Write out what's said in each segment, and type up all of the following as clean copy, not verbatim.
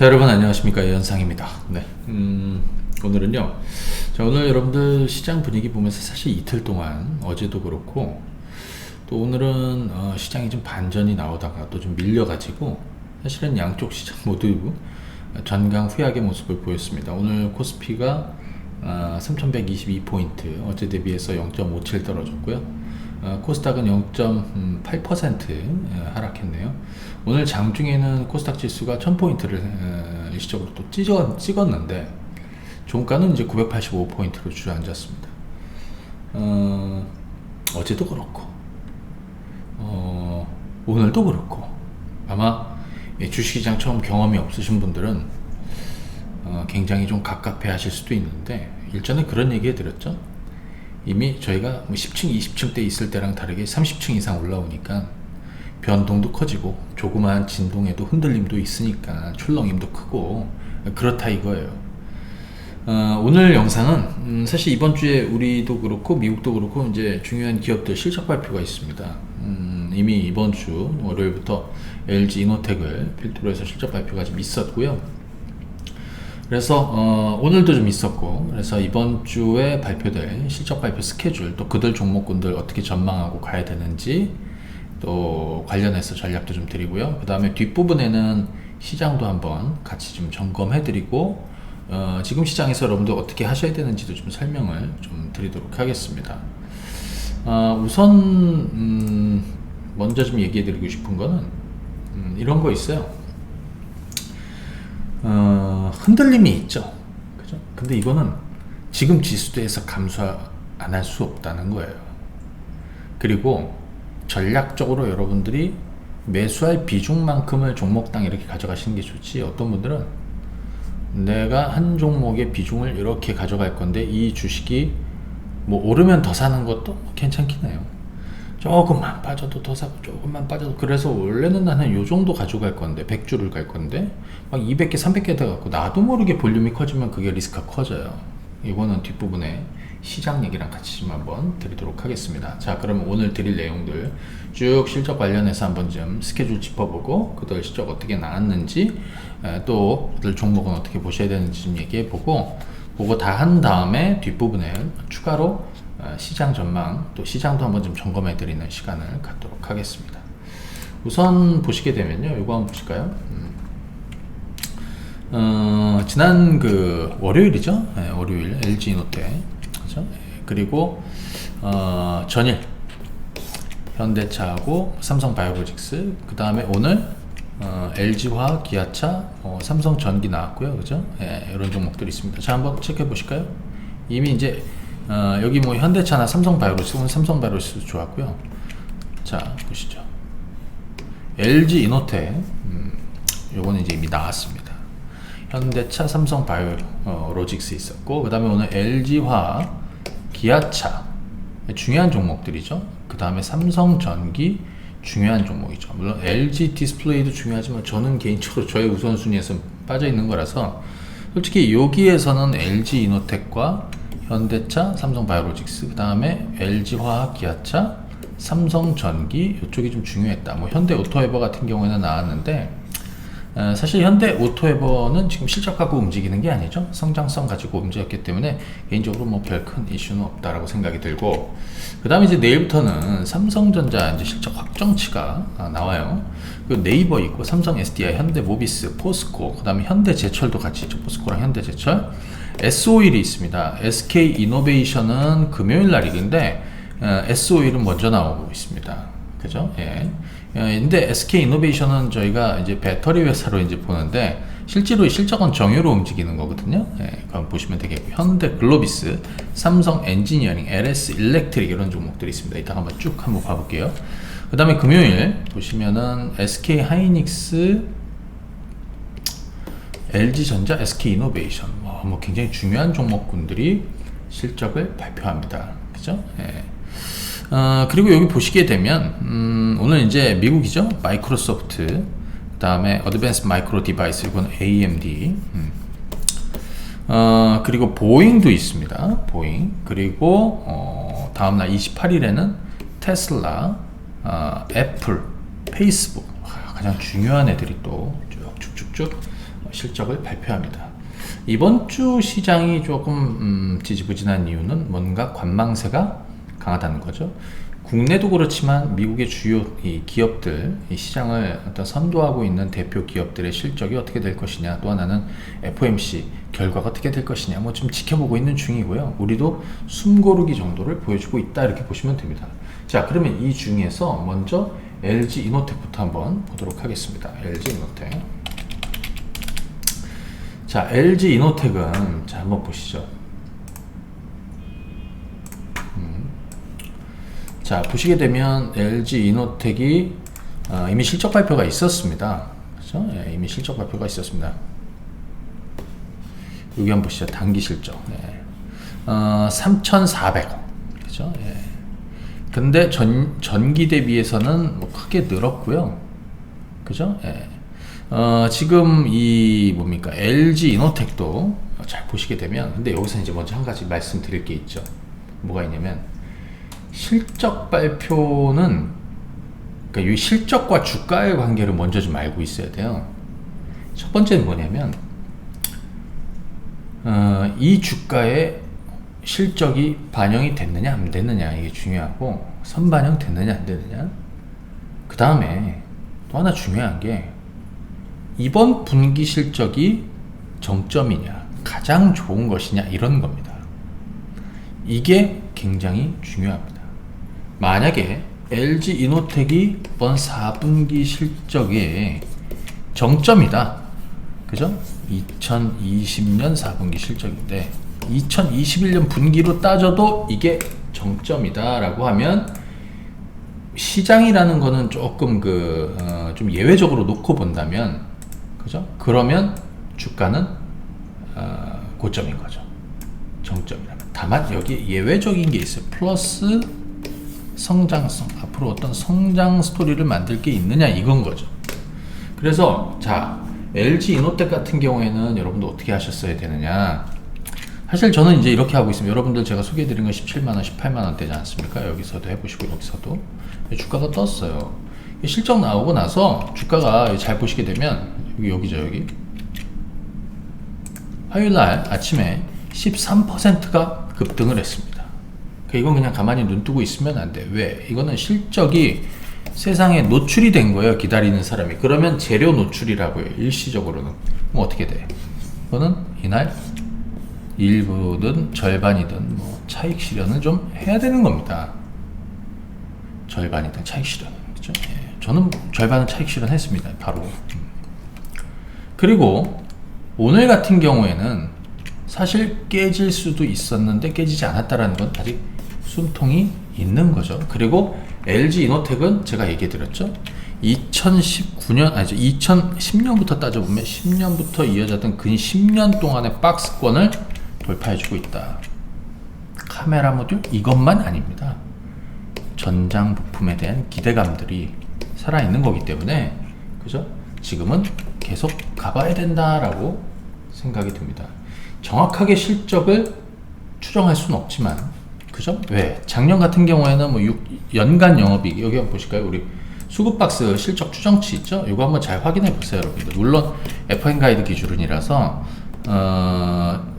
자, 여러분 안녕하십니까, 연상입니다. 네. 오늘은요, 자, 오늘 여러분들 시장 분위기 보면서 사실 이틀 동안 어제도 그렇고 또 오늘은 시장이 좀 반전이 나오다가 또 좀 밀려가지고 사실은 양쪽 시장 모두 전강 후약의 모습을 보였습니다. 오늘 코스피가 3122포인트, 어제 대비해서 0.57 떨어졌고요. 코스닥은 0.8% 하락했네요. 오늘 장중에는 코스닥 지수가 1000포인트를 일시적으로 또 찍었는데 종가는 이제 985포인트로 주저앉았습니다. 어제도 그렇고 오늘도 그렇고 아마 주식시장 처음 경험이 없으신 분들은 굉장히 좀 갑갑해 하실 수도 있는데, 일전에 그런 얘기 해드렸죠. 이미 저희가 10층, 20층대 있을 때랑 다르게 30층 이상 올라오니까 변동도 커지고 조그마한 진동에도 흔들림도 있으니까 출렁임도 크고 그렇다 이거예요. 오늘 영상은 사실 이번 주에 우리도 그렇고 미국도 그렇고 이제 중요한 기업들 실적 발표가 있습니다. 이미 이번 주 월요일부터 LG 이노텍을 필두로 해서 실적 발표가 좀 있었고요. 그래서 오늘도 좀 있었고, 그래서 이번 주에 발표될 실적 발표 스케줄, 또 그들 종목군들 어떻게 전망하고 가야 되는지 또 관련해서 전략도 좀 드리고요. 그 다음에 뒷부분에는 시장도 한번 같이 좀 점검해 드리고 지금 시장에서 여러분들 어떻게 하셔야 되는지도 좀 설명을 좀 드리도록 하겠습니다. 우선 먼저 좀 얘기해 드리고 싶은 거는 이런 거 있어요. 흔들림이 있죠. 그죠? 근데 이거는 지금 지수대에서 감수 안 할 수 없다는 거예요. 그리고 전략적으로 여러분들이 매수할 비중만큼을 종목당 이렇게 가져가시는 게 좋지, 어떤 분들은 내가 한 종목의 비중을 이렇게 가져갈 건데 이 주식이 뭐 오르면 더 사는 것도 괜찮긴 해요. 조금만 빠져도 더 사고 조금만 빠져도, 그래서 원래는 나는 요 정도 가져갈 건데 100주를 갈 건데 막 200개 300개 더 갖고 나도 모르게 볼륨이 커지면 그게 리스크가 커져요. 이거는 뒷부분에 시장 얘기랑 같이 좀 한번 드리도록 하겠습니다. 자, 그러면 오늘 드릴 내용들 쭉 실적 관련해서 한번 좀 스케줄 짚어보고 그들 실적 어떻게 나왔는지, 또 그들 종목은 어떻게 보셔야 되는지 좀 얘기해보고, 그거 다 한 다음에 뒷부분에 추가로 시장 전망, 또 시장도 한번 좀 점검해 드리는 시간을 갖도록 하겠습니다. 우선 보시게 되면요, 이거 한번 보실까요? 지난 그 월요일이죠. 네, 월요일 LG 이노텍, 그렇죠? 그리고 전일 현대차하고 삼성바이오로직스, 그 다음에 오늘 LG화학, 기아차, 삼성전기 나왔고요, 그죠? 네, 이런 종목들이 있습니다. 자, 한번 체크해 보실까요? 이미 이제 여기 뭐 현대차나 삼성바이오로직스, 오늘 삼성바이오로직스 좋았고요. 자, 보시죠. LG 이노텍, 요거는 이제 이미 나왔습니다. 현대차, 삼성바이오로직스 있었고, 그 다음에 오늘 LG화학, 기아차 중요한 종목들이죠. 그 다음에 삼성전기 중요한 종목이죠. 물론 LG 디스플레이도 중요하지만 저는 개인적으로 저의 우선순위에서 빠져 있는 거라서 솔직히 여기에서는 LG 이노텍과 현대차, 삼성바이오로직스, 그 다음에 LG화학, 기아차, 삼성전기 이쪽이 좀 중요했다. 뭐 현대오토에버 같은 경우에는 나왔는데 사실 현대오토에버는 지금 실적 갖고 움직이는 게 아니죠. 성장성 가지고 움직였기 때문에 개인적으로 뭐 별 큰 이슈는 없다라고 생각이 들고, 그 다음에 이제 내일부터는 삼성전자 이제 실적 확정치가 나와요. 그 네이버 있고 삼성 SDI, 현대모비스, 포스코, 그 다음에 현대제철도 같이 있죠. 포스코랑 현대제철. S-OIL이 있습니다. SK이노베이션은 금요일 날인데 S-OIL은 먼저 나오고 있습니다. 그죠? 예. 근데 SK이노베이션은 저희가 이제 배터리 회사로 이제 보는데 실제로 실적은 정유로 움직이는 거거든요. 예, 그럼 보시면 되겠고, 현대글로비스, 삼성 엔지니어링, LS 일렉트릭 이런 종목들이 있습니다. 이따 한번 쭉 한번 봐볼게요. 그 다음에 금요일 보시면은 SK 하이닉스, LG전자, SK이노베이션, 뭐 굉장히 중요한 종목군들이 실적을 발표합니다. 그죠? 예. 그리고 여기 보시게 되면 오늘 이제 미국이죠. 마이크로소프트, 그 다음에 어드밴스 마이크로 디바이스, 이건 AMD, 그리고 보잉도 있습니다. 보잉. 그리고 다음날 28일에는 테슬라, 애플, 페이스북, 가장 중요한 애들이 또 쭉쭉쭉쭉 실적을 발표합니다. 이번 주 시장이 조금 지지부진한 이유는 뭔가 관망세가 강하다는 거죠. 국내도 그렇지만 미국의 주요 이 기업들, 이 시장을 어떤 선도하고 있는 대표 기업들의 실적이 어떻게 될 것이냐, 또 하나는 FOMC 결과가 어떻게 될 것이냐, 뭐 좀 지켜보고 있는 중이고요. 우리도 숨고르기 정도를 보여주고 있다, 이렇게 보시면 됩니다. 자, 그러면 이 중에서 먼저 LG 이노텍부터 한번 보도록 하겠습니다. LG 이노텍. 자, LG 이노텍은 자 한번 보시죠. 자, 보시게 되면 LG 이노텍이 이미 실적 발표가 있었습니다. 그렇죠? 예, 이미 실적 발표가 있었습니다. 여기 한번 보시죠. 단기 실적. 예. 3,400원. 그죠? 예. 근데 전기 대비해서는 뭐 크게 늘었고요. 그죠? 예. 지금 이 뭡니까? LG 이노텍도 잘 보시게 되면, 근데 여기서 이제 먼저 한 가지 말씀드릴 게 있죠. 뭐가 있냐면, 실적 발표는, 그러니까 이 실적과 주가의 관계를 먼저 좀 알고 있어야 돼요. 첫 번째는 뭐냐면, 이 주가의 실적이 반영이 됐느냐 안 됐느냐, 이게 중요하고, 선반영 됐느냐 안 됐느냐. 그 다음에 또 하나 중요한 게, 이번 분기 실적이 정점이냐, 가장 좋은 것이냐, 이런 겁니다. 이게 굉장히 중요합니다. 만약에 LG 이노텍이 이번 4분기 실적의 정점이다, 그죠? 2020년 4분기 실적인데 2021년 분기로 따져도 이게 정점이다 라고 하면, 시장이라는 거는 조금 좀 예외적으로 놓고 본다면, 그죠? 그러면 주가는 고점인 거죠. 정점이라면. 다만 여기 예외적인 게 있어요. 플러스 성장성, 앞으로 어떤 성장 스토리를 만들 게 있느냐, 이건 거죠. 그래서 자, LG 이노텍 같은 경우에는 여러분들 어떻게 하셨어야 되느냐. 사실 저는 이제 이렇게 하고 있습니다. 여러분들 제가 소개해드린 건 17만원, 18만원 되지 않습니까? 여기서도 해보시고, 여기서도. 주가가 떴어요. 실적 나오고 나서 주가가 잘 보시게 되면, 여기죠, 여기. 화요일날 아침에 13%가 급등을 했습니다. 이건 그냥 가만히 눈 뜨고 있으면 안 돼. 왜? 이거는 실적이 세상에 노출이 된 거예요, 기다리는 사람이. 그러면 재료 노출이라고 해요, 일시적으로는. 그럼 어떻게 돼? 이거는 이날 일부든 절반이든 뭐 차익 실현을 좀 해야 되는 겁니다. 절반이든 차익 실현. 그렇죠? 예. 저는 절반은 차익 실현했습니다, 바로. 그리고 오늘 같은 경우에는 사실 깨질 수도 있었는데 깨지지 않았다라는 건 아직 숨통이 있는 거죠. 그리고 LG 이노텍은 제가 얘기해 드렸죠. 2010년부터 따져보면 10년부터 이어졌던 근 10년 동안의 박스권을 돌파해주고 있다. 카메라 모듈 이것만 아닙니다. 전장 부품에 대한 기대감들이 살아있는 거기 때문에, 그죠? 지금은 계속 가봐야 된다라고 생각이 듭니다. 정확하게 실적을 추정할 수는 없지만, 그죠? 왜? 작년 같은 경우에는 뭐 연간 영업이익, 여기 한번 보실까요? 우리 수급박스 실적 추정치 있죠? 이거 한번 잘 확인해 보세요, 여러분들. 물론 FN 가이드 기준이라서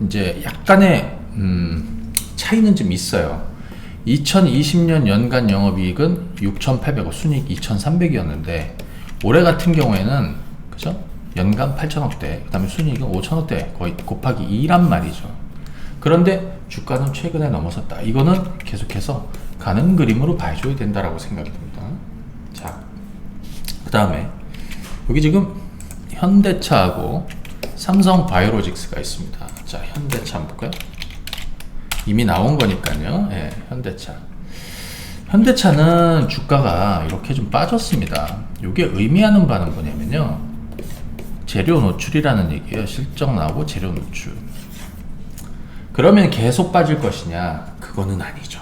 이제 약간의 차이는 좀 있어요. 2020년 연간 영업이익은 6,800억, 순이익 2,300이었는데 올해 같은 경우에는, 그죠? 연간 8천억대, 그 다음에 순이익은 5천억대, 거의 곱하기 2란 말이죠. 그런데 주가는 최근에 넘어섰다. 이거는 계속해서 가는 그림으로 봐줘야 된다라고 생각이 듭니다. 자, 그 다음에 여기 지금 현대차하고 삼성 바이오로직스가 있습니다. 자, 현대차 한번 볼까요? 이미 나온 거니까요. 예, 현대차. 현대차는 주가가 이렇게 좀 빠졌습니다. 이게 의미하는 바는 뭐냐면요, 재료 노출이라는 얘기예요. 실적 나오고 재료 노출. 그러면 계속 빠질 것이냐? 그거는 아니죠.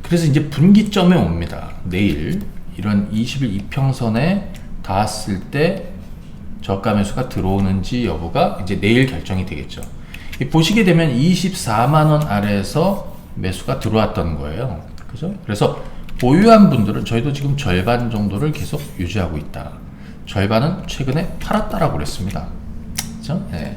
그래서 이제 분기점에 옵니다. 내일 이런 20일 이평선에 닿았을 때 저가 매수가 들어오는지 여부가 이제 내일 결정이 되겠죠. 보시게 되면 24만원 아래에서 매수가 들어왔던 거예요. 그죠? 그래서 보유한 분들은, 저희도 지금 절반 정도를 계속 유지하고 있다. 절반은 최근에 팔았다라고 그랬습니다. 그죠? 예.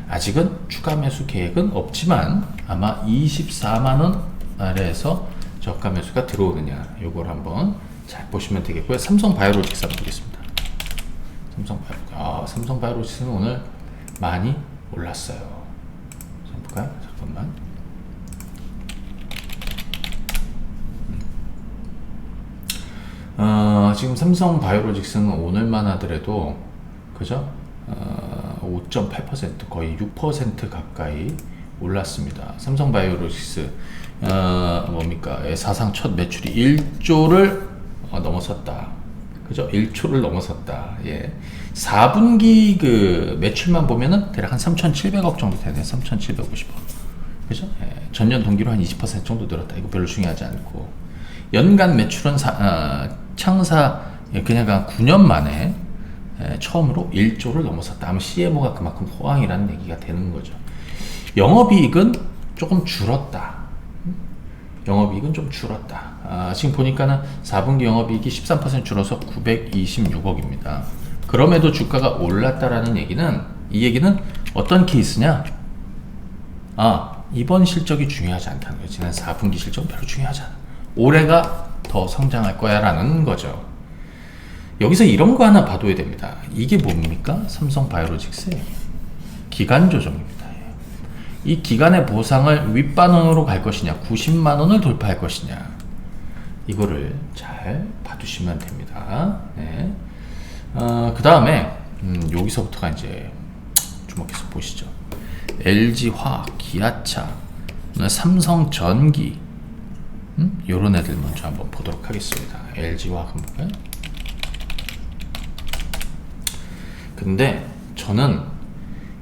아직은 추가 매수 계획은 없지만 아마 24만원 아래에서 저가 매수가 들어오느냐 요걸 한번 잘 보시면 되겠고요. 삼성바이오로직스 한번 보겠습니다. 삼성바이오로직스는 오늘 많이 올랐어요. 자, 볼까요? 잠깐만. 지금 삼성바이오로직스는 오늘만 하더라도 그죠? 5.8% 거의 6% 가까이 올랐습니다. 삼성바이오로직스 뭡니까? 사상 첫 매출이 1조를 넘어섰다. 그죠? 1조를 넘어섰다. 예. 4분기 그 매출만 보면은 대략 한 3,700억 정도 되네. 3,750억. 그죠? 예. 전년 동기로 한 20% 정도 늘었다. 이거 별로 중요하지 않고. 연간 매출은 창사 그냥 한 9년 만에 처음으로 1조를 넘어섰다 하면 CMO가 그만큼 호황이라는 얘기가 되는 거죠. 영업이익은 조금 줄었다. 영업이익은 좀 줄었다. 지금 보니까는 4분기 영업이익이 13% 줄어서 926억입니다. 그럼에도 주가가 올랐다라는 얘기는, 이 얘기는 어떤 케이스냐? 이번 실적이 중요하지 않다는 거예요. 지난 4분기 실적은 별로 중요하지 않아. 올해가 더 성장할 거야 라는 거죠. 여기서 이런 거 하나 봐둬야 됩니다. 이게 뭡니까? 삼성바이오로직스의 기간 조정입니다. 이 기간의 보상을 윗반원으로 갈 것이냐, 90만원을 돌파할 것이냐, 이거를 잘 봐두시면 됩니다. 네. 그 다음에 여기서부터가 이제 주목해서 보시죠. LG화학, 기아차, 삼성전기, 요런 애들 먼저 한번 보도록 하겠습니다. LG화학 한번 볼까요? 근데 저는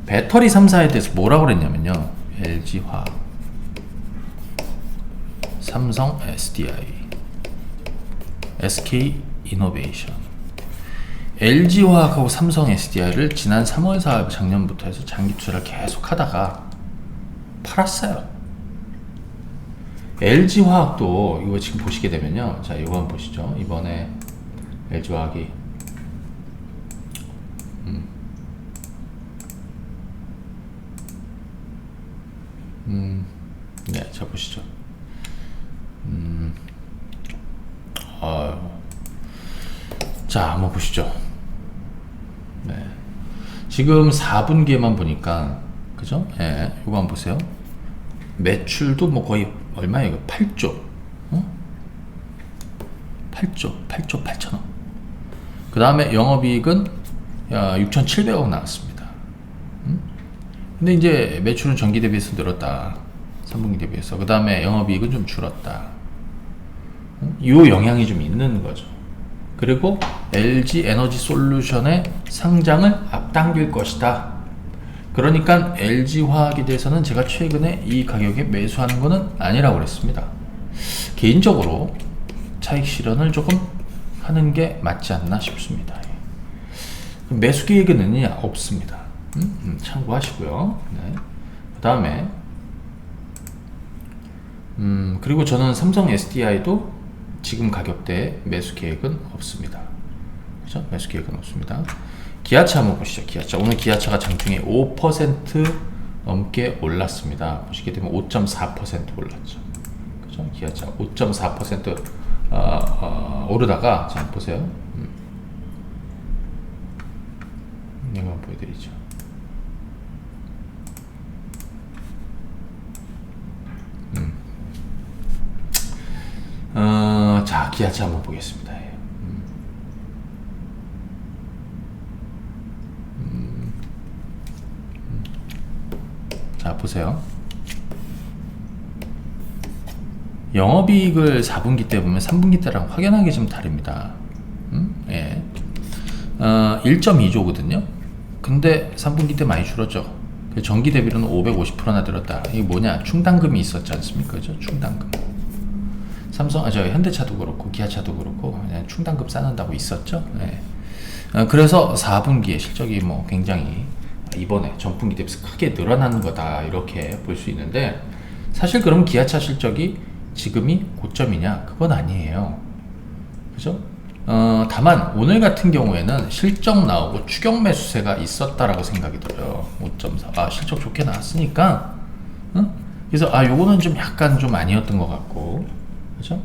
배터리 3사에 대해서 뭐라고 그랬냐면요. LG화학, 삼성 SDI, SK이노베이션, LG화학하고 삼성 SDI를 지난 3월 4일 작년부터 해서 장기 투자를 계속 하다가 팔았어요. LG화학도 이거 지금 보시게 되면요. 자, 이거 한번 보시죠. 이번에 LG화학이 네, 자 보시죠. 자, 한번 보시죠. 네, 지금 4분기에만 보니까 그죠? 예, 이거 한번 보세요. 매출도 뭐 거의 얼마예요? 8조, 8조 8천억. 그 다음에 영업이익은 6,700억 나왔습니다. 근데 이제 매출은 전기 대비해서 늘었다. 3분기 대비해서. 그 다음에 영업이익은 좀 줄었다. 이 영향이 좀 있는 거죠. 그리고 LG 에너지 솔루션의 상장을 앞당길 것이다. 그러니까 LG화학에 대해서는 제가 최근에 이 가격에 매수하는 것은 아니라고 그랬습니다. 개인적으로 차익 실현을 조금 하는 게 맞지 않나 싶습니다. 매수 계획은 있느냐? 없습니다. 참고하시고요. 네. 그 다음에 그리고 저는 삼성 SDI도 지금 가격대에 매수 계획은 없습니다. 그렇죠? 매수 계획은 없습니다. 기아차 한번 보시죠. 기아차 오늘 기아차가 장중에 5% 넘게 올랐습니다. 보시게 되면 5.4% 올랐죠. 그렇죠? 기아차 5.4% 오르다가 자 보세요. 이거 한번 보여드리죠. 자, 기아차 한번 보겠습니다. 자, 보세요. 영업이익을 4분기 때 보면 3분기 때랑 확연하게 좀 다릅니다. 예. 1.2조거든요. 근데 3분기 때 많이 줄었죠. 전기 대비로는 550%나 늘었다. 이게 뭐냐? 충당금이 있었지 않습니까? 그죠? 충당금. 현대차도 그렇고 기아차도 그렇고 그냥 충당금 쌓는다고 있었죠. 네. 그래서 4분기에 실적이 뭐 굉장히 이번에 전분기 대비해서 크게 늘어나는 거다 이렇게 볼 수 있는데, 사실 그럼 기아차 실적이 지금이 고점이냐? 그건 아니에요. 그죠? 다만 오늘 같은 경우에는 실적 나오고 추격 매수세가 있었다라고 생각이 들어요. 5.4. 실적 좋게 나왔으니까. 그래서 요거는 좀 약간 좀 아니었던 것 같고, 그죠?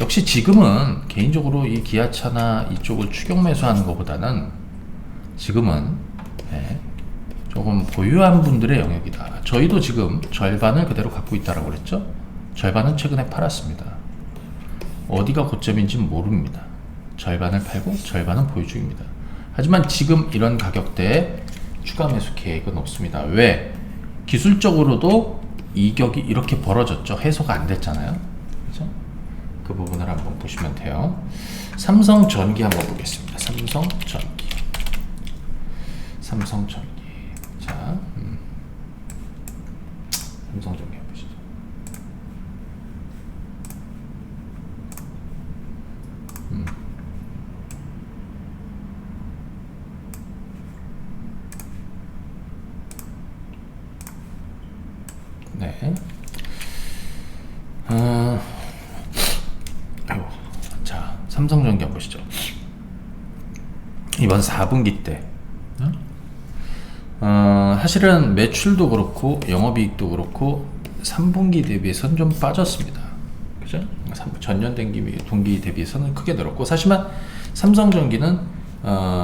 역시 지금은 개인적으로 이 기아차나 이쪽을 추격 매수하는 것보다는 지금은 조금 보유한 분들의 영역이다. 저희도 지금 절반을 그대로 갖고 있다라고 그랬죠. 절반은 최근에 팔았습니다. 어디가 고점인지 모릅니다. 절반을 팔고 절반은 보유 중입니다. 하지만 지금 이런 가격대에 추가 매수 계획은 없습니다. 왜? 기술적으로도 이격이 이렇게 벌어졌죠. 해소가 안 됐잖아요. 그죠? 그 부분을 한번 보시면 돼요. 삼성전기 한번 보겠습니다. 삼성전기. 자, 삼성전기 한번 보시죠. 네. 자, 삼성전기 한번 보시죠. 이번 4분기 때 사실은 매출도 그렇고 영업이익도 그렇고 3분기 대비해서는 좀 빠졌습니다. 그죠? 전년 동기 대비해서는 크게 늘었고, 사실만 삼성전기는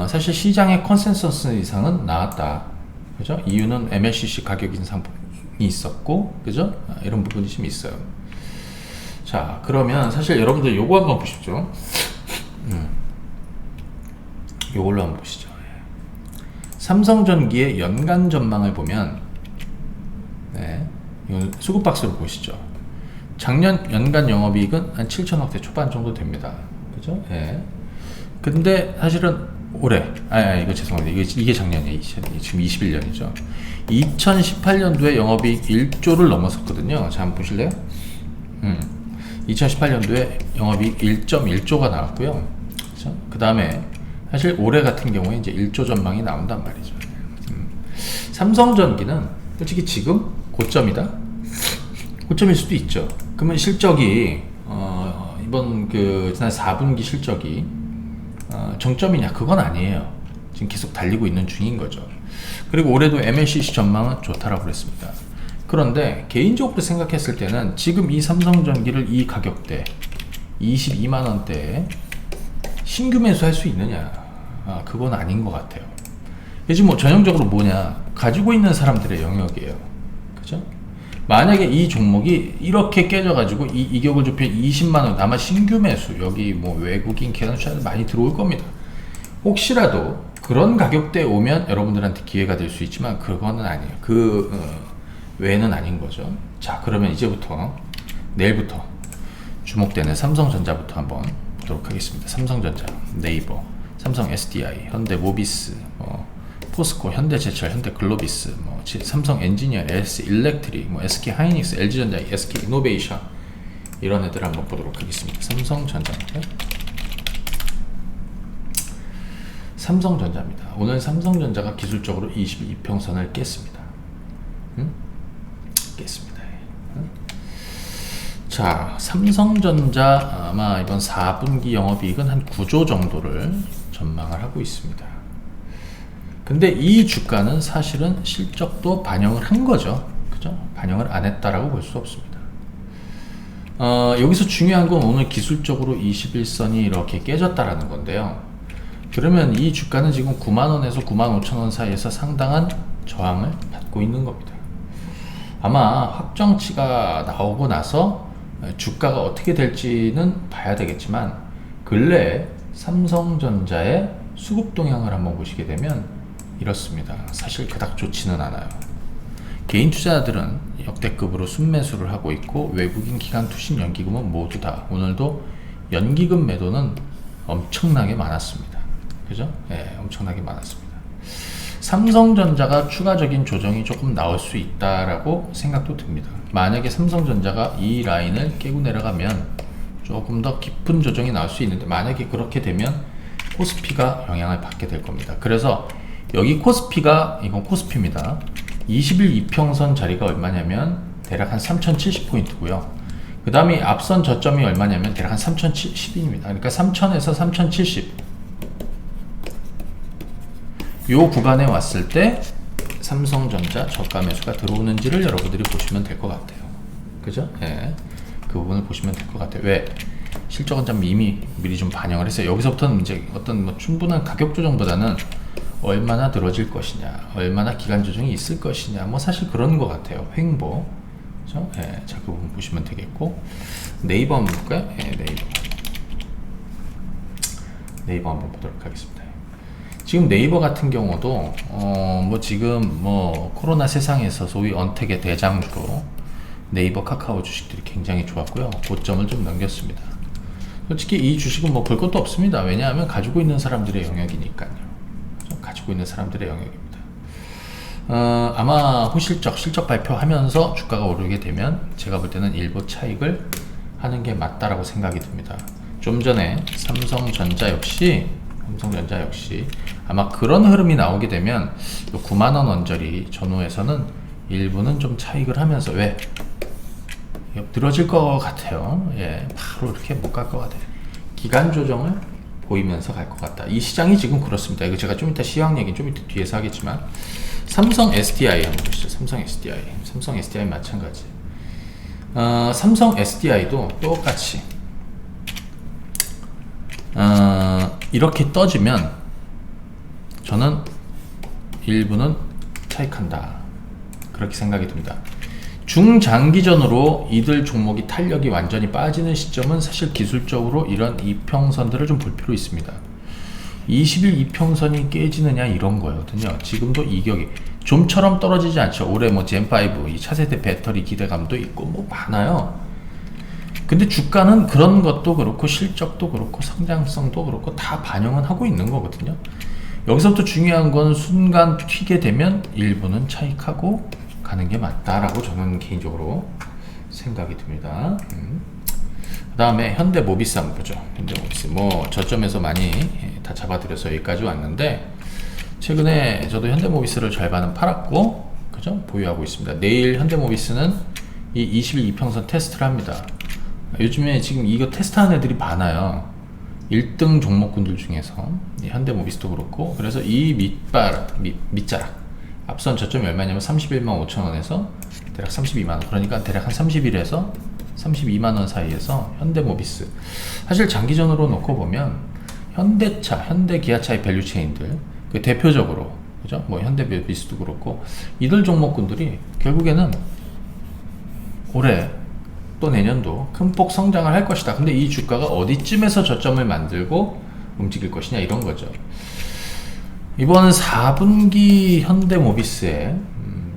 사실 시장의 컨센서스 이상은 나왔다. 그죠? 이유는 MLCC 가격 인상이 있었고, 그죠? 이런 부분이 좀 있어요. 자, 그러면 사실 여러분들 요거 한번 보십시오. 요걸로 한번 보시죠. 삼성전기의 연간 전망을 보면, 이건 수급 박스로 보시죠. 작년 연간 영업이익은 한 7천억대 초반 정도 됩니다. 그죠? 근데 사실은 올해, 이거 죄송합니다. 이게 작년이에요. 지금 21년이죠. 2018년도에 영업이익 1조를 넘었었거든요. 자, 한번 보실래요? 2018년도에 영업이익 1.1조가 나왔고요. 그렇죠? 그 다음에 사실 올해 같은 경우에 이제 1조 전망이 나온단 말이죠. 삼성전기는 솔직히 지금 고점이다? 고점일 수도 있죠. 그러면 실적이 이번 지난 4분기 실적이 정점이냐? 그건 아니에요. 지금 계속 달리고 있는 중인 거죠. 그리고 올해도 MLCC 전망은 좋다라고 그랬습니다. 그런데 개인적으로 생각했을 때는 지금 이 삼성전기를 이 가격대 22만원대에 신규 매수할 수 있느냐? 그건 아닌 것 같아요. 지금 뭐 전형적으로 뭐냐? 가지고 있는 사람들의 영역이에요. 그죠? 만약에 이 종목이 이렇게 깨져가지고 이격을 좁혀 20만원, 아마 신규 매수, 여기 뭐 외국인 기관 투자들 많이 들어올 겁니다. 혹시라도 그런 가격대에 오면 여러분들한테 기회가 될 수 있지만 그거는 아니에요. 외에는 아닌 거죠. 자, 그러면 이제부터 내일부터 주목되는 삼성전자부터 한번 보도록 하겠습니다. 삼성전자, 네이버, 삼성 SDI, 현대모비스, 포스코, 현대제철, 현대글로비스, 삼성 엔지니어, LS 일렉트릭, SK 하이닉스, LG전자, SK 이노베이션, 이런 애들 한번 보도록 하겠습니다. 삼성전자입니다. 오늘 삼성전자가 기술적으로 22평선을 깼습니다. 깼습니다. 자, 삼성전자 아마 이번 4분기 영업이익은 한 9조 정도를 전망을 하고 있습니다. 근데 이 주가는 사실은 실적도 반영을 한 거죠. 그죠? 반영을 안 했다라고 볼 수 없습니다. 여기서 중요한 건 오늘 기술적으로 21선이 이렇게 깨졌다라는 건데요. 그러면 이 주가는 지금 9만원에서 95,000원 사이에서 상당한 저항을 받고 있는 겁니다. 아마 확정치가 나오고 나서 주가가 어떻게 될지는 봐야 되겠지만, 근래에 삼성전자의 수급 동향을 한번 보시게 되면 이렇습니다. 사실 그닥 좋지는 않아요. 개인 투자자들은 역대급으로 순매수를 하고 있고, 외국인 기관 투신 연기금은 모두 다 오늘도 연기금 매도는 엄청나게 많았습니다. 그죠? 엄청나게 많았습니다. 삼성전자가 추가적인 조정이 조금 나올 수 있다라고 생각도 듭니다. 만약에 삼성전자가 이 라인을 깨고 내려가면 조금 더 깊은 조정이 나올 수 있는데, 만약에 그렇게 되면 코스피가 영향을 받게 될 겁니다. 그래서 여기 코스피가, 이건 코스피입니다. 20일 이평선 자리가 얼마냐면 대략 한 3070포인트고요. 그 다음에 앞선 저점이 얼마냐면 대략 한 3010입니다. 그러니까 3000에서 3070 요 구간에 왔을 때 삼성전자 저가 매수가 들어오는지를 여러분들이 보시면 될 것 같아요. 그죠? 예. 그 부분을 보시면 될 것 같아요. 왜? 실적은 좀 이미 미리 좀 반영을 했어요. 여기서부터는 이제 어떤 뭐 충분한 가격 조정보다는 얼마나 들어질 것이냐, 얼마나 기간 조정이 있을 것이냐, 뭐 사실 그런 것 같아요. 횡보. 그죠? 예. 자, 그 부분 보시면 되겠고. 네이버 한번 볼까요? 예, 네이버 한번 보도록 하겠습니다. 지금 네이버 같은 경우도 뭐 지금 뭐 코로나 세상에서 소위 언택의 대장주로 네이버 카카오 주식들이 굉장히 좋았고요. 고점을 좀 넘겼습니다. 솔직히 이 주식은 뭐 볼 것도 없습니다. 왜냐하면 가지고 있는 사람들의 영역이니까요. 가지고 있는 사람들의 영역입니다. 아마 실적 발표하면서 주가가 오르게 되면 제가 볼 때는 일부 차익을 하는 게 맞다라고 생각이 듭니다. 좀 전에 삼성전자 역시 아마 그런 흐름이 나오게 되면 9만원 언저리 전후에서는 일부는 좀 차익을 하면서 왜? 늘어질 것 같아요. 예, 바로 이렇게 못 갈 것 같아요. 기간 조정을 보이면서 갈 것 같다. 이 시장이 지금 그렇습니다. 이거 제가 좀 이따 시황 얘기 좀 이따 뒤에서 하겠지만 삼성 SDI 한번 보시죠. 삼성 SDI 마찬가지. 삼성 SDI도 똑같이 이렇게 떠지면 저는 일부는 차익한다 그렇게 생각이 듭니다. 중장기전으로 이들 종목이 탄력이 완전히 빠지는 시점은 사실 기술적으로 이런 이평선들을 좀 볼 필요 있습니다. 20일 이평선이 깨지느냐 이런 거거든요. 지금도 이격이 좀처럼 떨어지지 않죠. 올해 뭐 젠5 이 차세대 배터리 기대감도 있고 뭐 많아요. 근데 주가는 그런 것도 그렇고 실적도 그렇고 성장성도 그렇고 다 반영은 하고 있는 거거든요. 여기서부터 중요한 건 순간 튀게 되면 일부는 차익하고 가는 게 맞다라고 저는 개인적으로 생각이 듭니다. 그 다음에 현대모비스 한번 보죠. 현대모비스 뭐 저점에서 많이 다 잡아드려서 여기까지 왔는데 최근에 저도 현대모비스를 절반은 팔았고 그죠? 보유하고 있습니다. 내일 현대모비스는 이 21 이평선 테스트를 합니다. 요즘에 지금 이거 테스트하는 애들이 많아요. 1등 종목군들 중에서 현대모비스도 그렇고 그래서 이 밑자락 앞선 저점이 얼마냐면 31만 5천원에서 대략 32만원 그러니까 대략 한 31에서 32만원 사이에서 현대모비스 사실 장기전으로 놓고 보면 현대차, 현대기아차의 밸류체인들 그 대표적으로 그죠? 뭐 현대모비스도 그렇고 이들 종목군들이 결국에는 올해 또 내년도 큰 폭 성장을 할 것이다. 근데 이 주가가 어디쯤에서 저점을 만들고 움직일 것이냐 이런 거죠. 이번 4분기 현대모비스의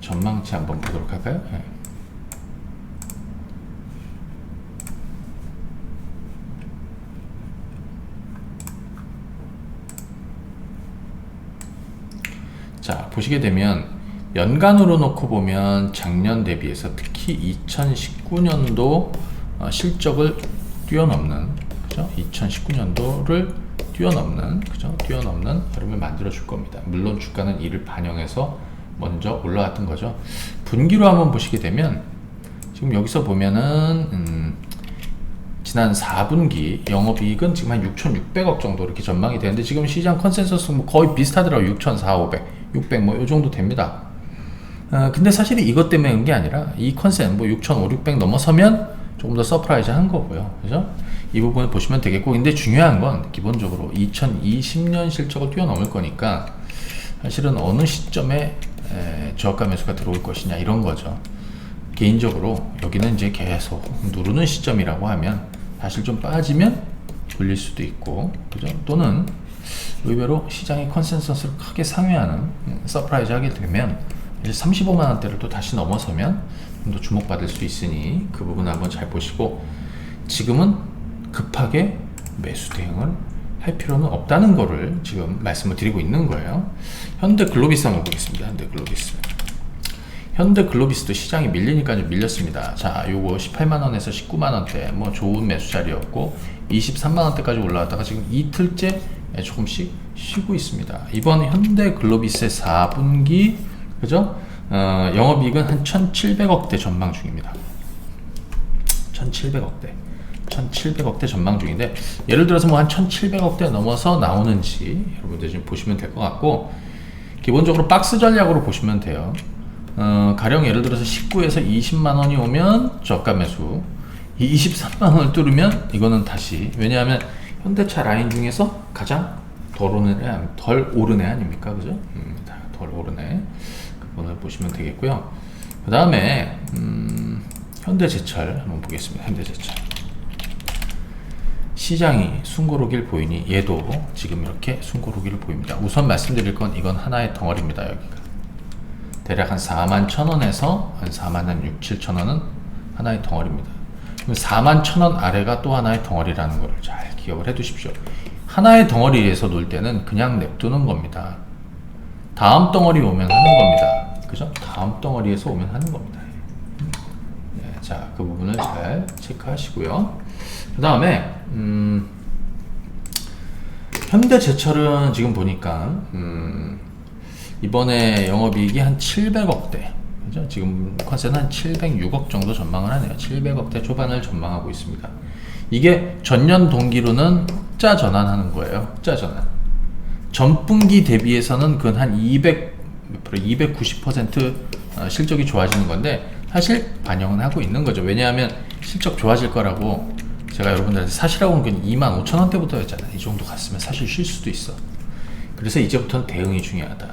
전망치 한번 보도록 할까요? 네. 자, 보시게 되면 연간으로 놓고 보면 작년 대비해서 특히 2019년도 실적을 뛰어넘는 그죠? 2019년도를 뛰어넘는 흐름을 만들어 줄 겁니다. 물론 주가는 이를 반영해서 먼저 올라왔던 거죠. 분기로 한번 보시게 되면 지금 여기서 보면은 지난 4분기 영업이익은 지금 한 6,600억 정도 이렇게 전망이 되는데 지금 시장 컨센서스 뭐 거의 비슷하더라고요. 6,400, 600 뭐 요 정도 됩니다. 근데 사실 이것 때문에 그런 게 아니라 이 컨센 뭐 6,500, 600 넘어서면 조금 더 서프라이즈 한 거고요. 그죠? 이 부분을 보시면 되겠고 근데 중요한 건 기본적으로 2020년 실적을 뛰어넘을 거니까 사실은 어느 시점에 저가 매수가 들어올 것이냐 이런 거죠. 개인적으로 여기는 이제 계속 누르는 시점이라고 하면 사실 좀 빠지면 돌릴 수도 있고 그죠? 또는 의외로 시장의 컨센서스를 크게 상회하는 서프라이즈 하게 되면 35만원대를 또 다시 넘어서면 좀 더 주목받을 수 있으니 그 부분 한번 잘 보시고 지금은 급하게 매수 대응을 할 필요는 없다는 거를 지금 말씀을 드리고 있는 거예요. 현대글로비스 한번 보겠습니다. 현대글로비스도 시장이 밀리니까 좀 밀렸습니다. 자, 요거 18만원에서 19만원대 뭐 좋은 매수 자리였고 23만원대까지 올라왔다가 지금 이틀째 조금씩 쉬고 있습니다. 이번 현대글로비스의 4분기 그죠? 영업이익은 한 1,700억대 전망 중입니다. 1700억대. 1700억대 전망 중인데, 예를 들어서 뭐 한 1700억대 넘어서 나오는지 여러분들 지금 보시면 될 것 같고, 기본적으로 박스 전략으로 보시면 돼요. 가령 예를 들어서 19에서 20만원이 오면 저가 매수, 이 23만원을 뚫으면 이거는 다시, 왜냐하면 현대차 라인 중에서 가장 덜 오른 애 아닙니까? 그죠? 덜 오른 애. 그 부분을 보시면 되겠고요. 그 다음에 현대제철 한번 보겠습니다. 현대제철. 시장이 숨고르기를 보이니 얘도 지금 이렇게 숨고르기를 보입니다. 우선 말씀드릴 건 이건 하나의 덩어리입니다. 여기가 대략 한 41,000원에서 한 41,600,000원은 하나의 덩어리입니다. 그럼 41,000원 아래가 또 하나의 덩어리라는 것을 잘 기억을 해 두십시오. 하나의 덩어리에서 놀 때는 그냥 냅두는 겁니다. 다음 덩어리 오면 하는 겁니다. 그죠? 다음 덩어리에서 오면 하는 겁니다. 네, 자, 그 부분을 잘 체크하시고요. 그 다음에 현대제철은 지금 보니까 이번에 영업이익이 한 700억대, 그죠? 지금 컨셉은 한 706억 정도 전망을 하네요. 700억대 초반을 전망하고 있습니다. 이게 전년 동기로는 흑자 전환하는 거예요. 흑자 전환. 전분기 대비해서는 근 한 290% 실적이 좋아지는 건데, 사실 반영은 하고 있는 거죠. 왜냐하면 실적 좋아질 거라고 제가 여러분들한테 사실하고는 그 25,000원대부터였잖아요. 이 정도 갔으면 사실 쉴 수도 있어. 그래서 이제부터는 대응이 중요하다.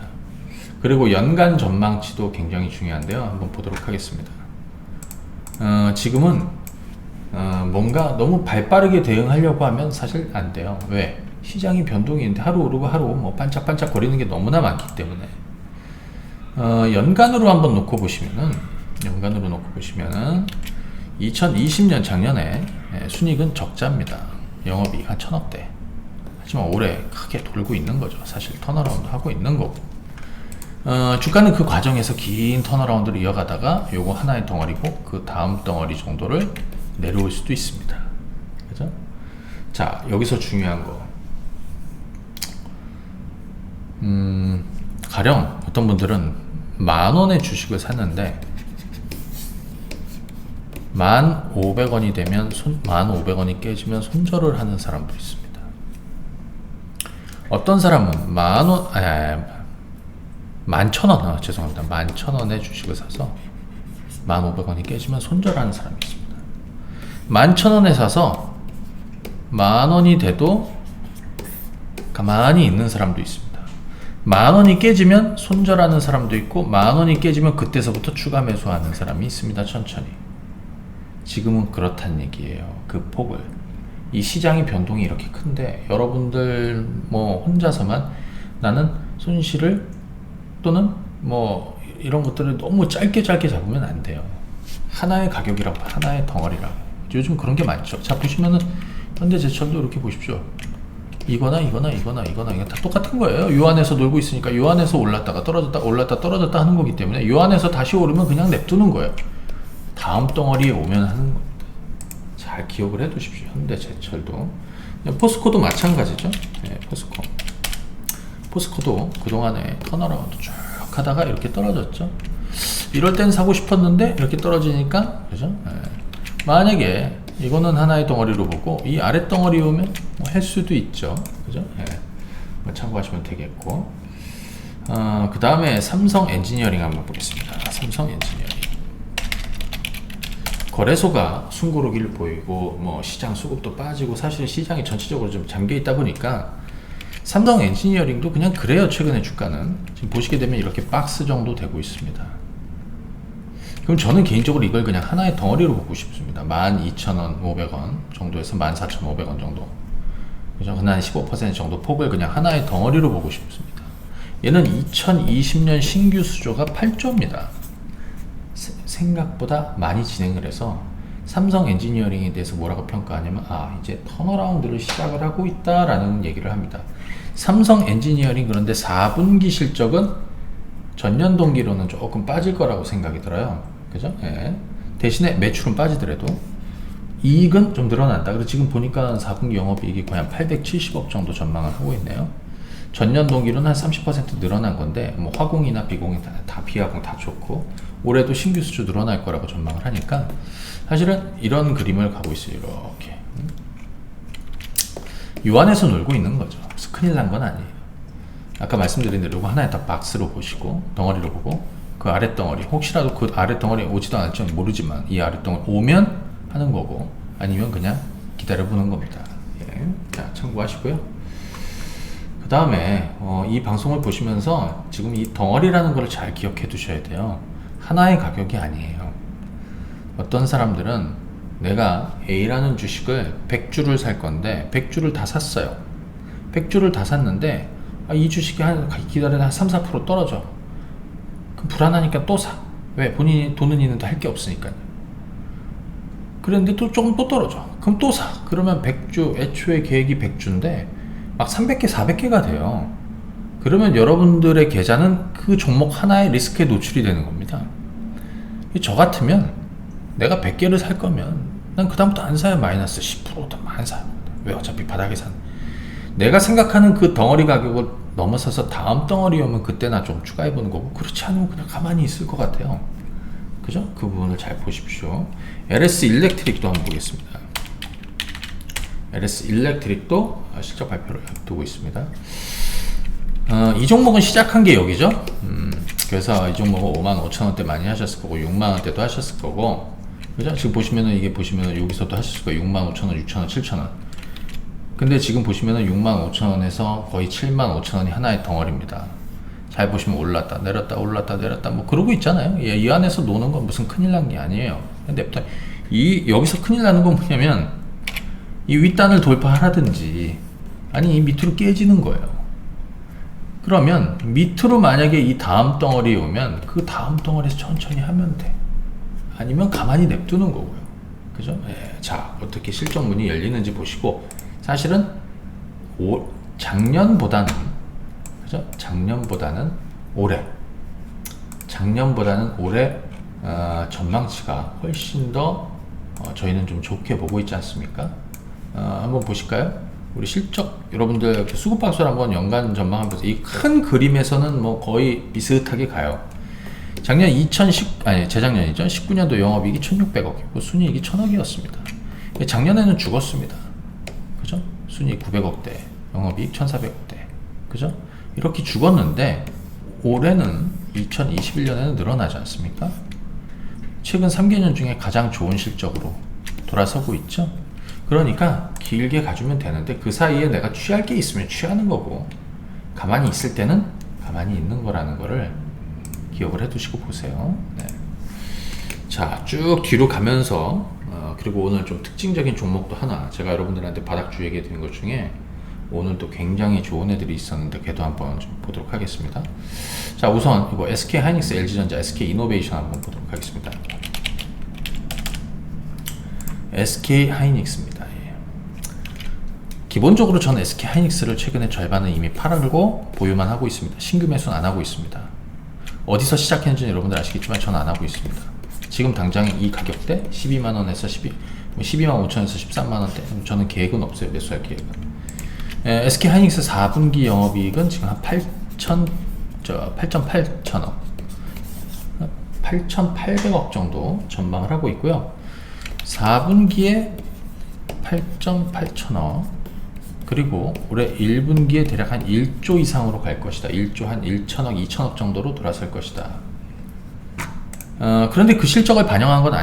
그리고 연간 전망치도 굉장히 중요한데요. 한번 보도록 하겠습니다. 지금은 뭔가 너무 발빠르게 대응하려고 하면 사실 안 돼요. 왜? 시장이 변동이 있는데 하루 오르고 하루 뭐 반짝반짝 거리는 게 너무나 많기 때문에 연간으로 한번 놓고 보시면은 2020년 작년에 순이익은 적자입니다. 영업이익 한 1,000억대. 하지만 올해 크게 돌고 있는 거죠. 사실 턴어라운드 하고 있는 거고, 주가는 그 과정에서 긴 턴어라운드를 이어가다가 요거 하나의 덩어리고 그 다음 덩어리 정도를 내려올 수도 있습니다. 그죠? 자, 여기서 중요한 거, 가령 어떤 분들은 10,000원의 주식을 샀는데 1,500원이 되면 1,500원이 깨지면 손절을 하는 사람도 있습니다. 어떤 사람은 11,000원, 죄송합니다. 11,000원의 주식을 사서 1,500원이 깨지면 손절하는 사람이 있습니다. 11,000원에 사서 10,000원이 돼도 가만히 있는 사람도 있습니다. 10,000원이 깨지면 손절하는 사람도 있고, 10,000원이 깨지면 그때서부터 추가 매수하는 사람이 있습니다. 천천히. 지금은 그렇다는 얘기예요. 그 폭을. 이 시장의 변동이 이렇게 큰데 여러분들 뭐 혼자서만 나는 손실을 또는 뭐 이런 것들을 너무 짧게 잡으면 안 돼요. 하나의 가격이라고, 하나의 덩어리라고. 요즘 그런 게 많죠. 자, 보시면은 현대제철도 이렇게 보십시오. 이거나 다 똑같은 거예요. 요 안에서 놀고 있으니까 요 안에서 올랐다가 떨어졌다 하는 거기 때문에 요 안에서 다시 오르면 그냥 냅두는 거예요. 다음 덩어리에 오면 하는 겁니다. 잘 기억을 해 두십시오. 현대제철도. 포스코도 마찬가지죠. 네, 포스코도 그동안에 턴어라운드 쭉 하다가 이렇게 떨어졌죠. 이럴 땐 사고 싶었는데 이렇게 떨어지니까, 그죠? 네. 만약에 이거는 하나의 덩어리로 보고 이 아래 덩어리 오면 뭐 할 수도 있죠. 그죠? 네. 뭐 참고하시면 되겠고, 그 다음에 삼성 엔지니어링 한번 보겠습니다. 삼성 엔지니어링. 거래소가 숨고르기를 보이고 뭐 시장 수급도 빠지고 사실 시장이 전체적으로 좀 잠겨 있다 보니까 삼성 엔지니어링도 그냥 그래요. 최근에 주가는 지금 보시게 되면 이렇게 박스 정도 되고 있습니다. 그럼 저는 개인적으로 이걸 그냥 하나의 덩어리로 보고 싶습니다. 12,500원 정도에서 14,500원 정도, 그죠? 한 15% 정도 폭을 그냥 하나의 덩어리로 보고 싶습니다. 얘는 2020년 신규 수조가 8조입니다. 생각보다 많이 진행을 해서 삼성 엔지니어링에 대해서 뭐라고 평가하냐면, 이제 턴어라운드를 시작을 하고 있다라는 얘기를 합니다. 삼성 엔지니어링, 그런데 4분기 실적은 전년 동기로는 조금 빠질 거라고 생각이 들어요. 그죠? 예. 대신에 매출은 빠지더라도 이익은 좀 늘어난다. 그래서 지금 보니까 4분기 영업이익이 거의 한 870억 정도 전망을 하고 있네요. 전년 동기로는 한 30% 늘어난 건데, 뭐 화공이나 비공이 다 비화공 다 좋고, 올해도 신규 수주 늘어날 거라고 전망을 하니까 사실은 이런 그림을 가고 있어요. 이렇게 요 안에서 놀고 있는 거죠. 그래서 큰일 난 건 아니에요. 아까 말씀드린 대로 이거 하나의 딱 박스로 보시고 덩어리로 보고 그 아래 덩어리, 혹시라도 그 아래 덩어리 오지도 않을지 모르지만 이 아래 덩어리 오면 하는 거고 아니면 그냥 기다려 보는 겁니다. 예. 자, 참고하시고요. 그 다음에 이 방송을 보시면서 지금 이 덩어리라는 걸 잘 기억해 두셔야 돼요. 하나의 가격이 아니에요. 어떤 사람들은 내가 A라는 주식을 100주를 살 건데 100주를 다 샀어요. 100주를 다 샀는데 이 주식이 기다리다 한 3-4% 떨어져. 그럼 불안하니까 또 사. 왜? 본인이 돈은 있는데 할 게 없으니까요. 그런데 또 조금 또 떨어져. 그럼 또 사. 그러면 100주, 애초에 계획이 100주인데 막 300개, 400개가 돼요. 그러면 여러분들의 계좌는 그 종목 하나의 리스크에 노출이 되는 겁니다. 저 같으면 내가 100개를 살 거면 난 그 다음부터 안 사요. 마이너스 10%도 안 사요. 왜? 어차피 바닥에 산. 내가 생각하는 그 덩어리 가격을 넘어서서 다음 덩어리 오면 그때나 좀 추가해보는 거고, 그렇지 않으면 그냥 가만히 있을 것 같아요. 그죠? 그 부분을 잘 보십시오. LS 일렉트릭도 한번 보겠습니다. LS 일렉트릭도 실적 발표를 앞두고 있습니다. 이 종목은 시작한 게 여기죠. 그래서 이 종목은 55,000원대 많이 하셨을 거고 60,000원대도 하셨을 거고, 그죠? 지금 보시면은 이게 보시면은 여기서도 하셨을 거예요. 65,000원, 6,000원, 7,000원. 근데 지금 보시면은 65,000원에서 거의 75,000원이 하나의 덩어리입니다. 잘 보시면 올랐다 내렸다 올랐다 내렸다 뭐 그러고 있잖아요. 예, 이 안에서 노는 건 무슨 큰일 난 게 아니에요. 근데 여기서 큰일 나는 건 뭐냐면 이 윗단을 돌파하라든지 아니 이 밑으로 깨지는 거예요. 그러면 밑으로 만약에 이 다음 덩어리에 오면 그 다음 덩어리에서 천천히 하면 돼. 아니면 가만히 냅두는 거고요. 그죠? 예, 자, 어떻게 실적문이 열리는지 보시고, 사실은 작년보다는, 그죠? 작년보다는 올해 전망치가 훨씬 더 저희는 좀 좋게 보고 있지 않습니까? 한번 보실까요? 우리 실적 여러분들 수급박수를 한번 연간 전망하면서 이 큰 그림에서는 뭐 거의 비슷하게 가요. 재작년이죠. 19년도 영업이익이 1,600억이고 순이익이 1,000억이었습니다. 작년에는 죽었습니다. 그죠? 순이익 900억대, 영업이익 1,400억대. 그죠? 이렇게 죽었는데 올해는 2021년에는 늘어나지 않습니까? 최근 3개년 중에 가장 좋은 실적으로 돌아서고 있죠. 그러니까 길게 가주면 되는데 그 사이에 내가 취할 게 있으면 취하는 거고 가만히 있을 때는 가만히 있는 거라는 거를 기억을 해 두시고 보세요. 네. 자, 쭉 뒤로 가면서 그리고 오늘 좀 특징적인 종목도 하나 제가 여러분들한테 바닥주 얘기해 드린 것 중에 오늘 또 굉장히 좋은 애들이 있었는데 걔도 한번 좀 보도록 하겠습니다. 자, 우선 이거 SK 하이닉스, LG전자, SK 이노베이션 한번 보도록 하겠습니다. SK 하이닉스입니다. 예. 기본적으로 저는 SK 하이닉스를 최근에 절반은 이미 팔고 보유만 하고 있습니다. 신규 매수는 안 하고 있습니다. 어디서 시작했는지 여러분들 아시겠지만 저는 안 하고 있습니다. 지금 당장 이 가격대 12만원에서 12만 5천원에서 13만원대 저는 계획은 없어요. 매수할 계획은. SK 하이닉스 4분기 영업이익은 지금 한 8,800억 8,800억 정도 전망을 하고 있고요. 4분기에 8,800억, 그리고 올해 1분기에 대략 한 1조 이상으로 갈 것이다. 1조 한 1천억, 2천억 정도로 돌아설 것이다. 그런데 그 실적을 반영한 건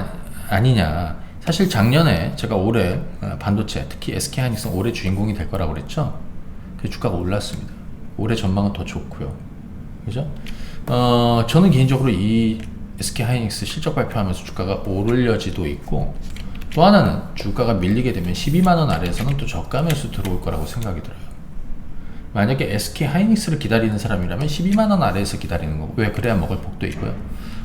아니냐. 사실 작년에 제가 올해 반도체, 특히 SK 하이닉스는 올해 주인공이 될 거라고 그랬죠. 그래서 주가가 올랐습니다. 올해 전망은 더 좋고요. 그죠? 저는 개인적으로 이 SK 하이닉스 실적 발표하면서 주가가 오르려지도 있고, 또 하나는 주가가 밀리게 되면 12만원 아래에서는 또 저가 매수 들어올 거라고 생각이 들어요. 만약에 SK 하이닉스를 기다리는 사람이라면 12만원 아래에서 기다리는 거고, 왜? 그래야 먹을 복도 있고요.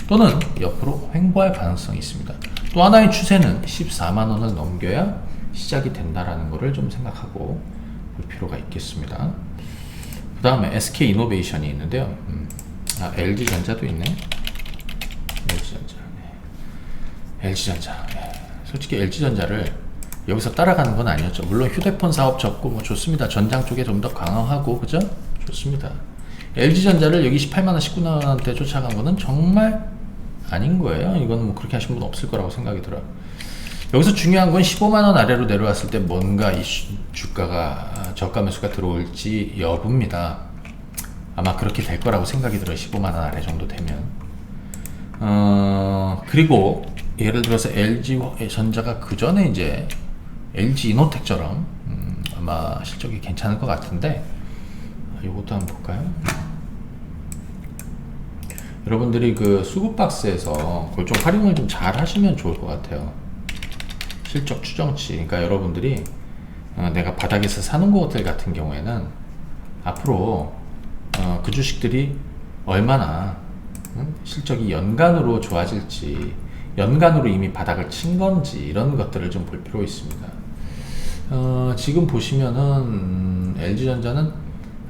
또는 옆으로 횡보할 가능성이 있습니다. 또 하나의 추세는 14만원을 넘겨야 시작이 된다라는 것을 좀 생각하고 볼 필요가 있겠습니다. 그 다음에 SK 이노베이션이 있는데요. LG전자도 있네. LG전자. 솔직히 LG전자를 여기서 따라가는 건 아니었죠. 물론 휴대폰 사업 접고 뭐 좋습니다. 전장 쪽에 좀 더 강화하고, 그죠? 좋습니다. LG전자를 여기 18만원, 19만원대 쫓아간 거는 정말 아닌 거예요. 이건 뭐 그렇게 하신 분 없을 거라고 생각이 들어요. 여기서 중요한 건 15만원 아래로 내려왔을 때 뭔가 이 주가가 저가 매수가 들어올지 여부입니다. 아마 그렇게 될 거라고 생각이 들어요. 15만원 아래 정도 되면. 그리고 예를 들어서 LG전자가 그 전에 이제 LG이노텍처럼 아마 실적이 괜찮을 것 같은데, 이것도 한번 볼까요? 여러분들이 그 수급박스에서 그걸 좀 활용을 좀 잘 하시면 좋을 것 같아요. 실적 추정치. 그러니까 여러분들이 내가 바닥에서 사는 것들 같은 경우에는 앞으로 그 주식들이 얼마나 실적이 연간으로 좋아질지, 연간으로 이미 바닥을 친 건지, 이런 것들을 좀 볼 필요 있습니다. 지금 보시면은 LG전자는